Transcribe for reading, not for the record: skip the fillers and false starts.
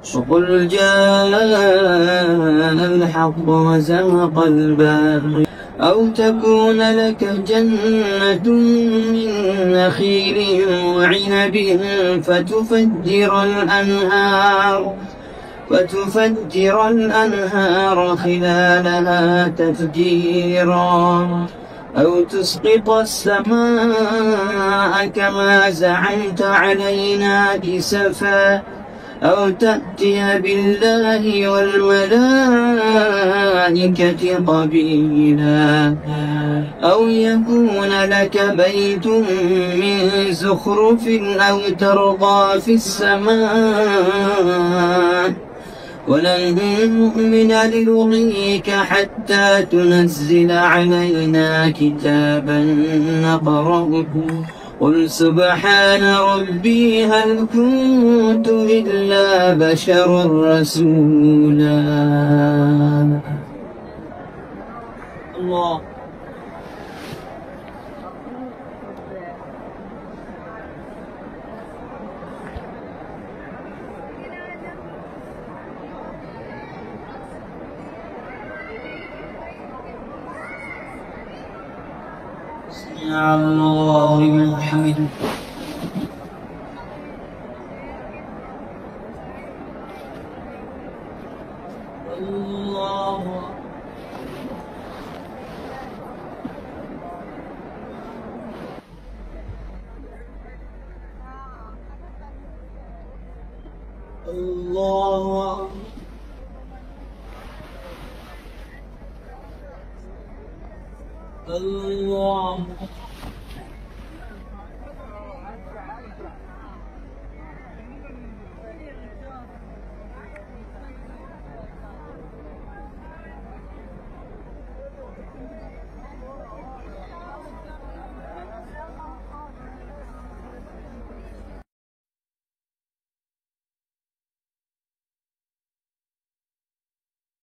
وقل جاء الحق وزهق الباطل أو تكون لك جنة من نخيل وعنب فتفجر الأنهار خلالها تفجيرا أو تسقط السماء كما زعمت علينا كسفا أو تأتي بالله والملائكة قبيلا أو يكون لك بيت من زخرف أو ترضى في السماء ولن نؤمن لرقيك حتى تنزل علينا كتابا نقرأه قل سبحان ربي هل كنت إلا بشرا رسولا. الله سمع الله لمن حمده. الله الله الله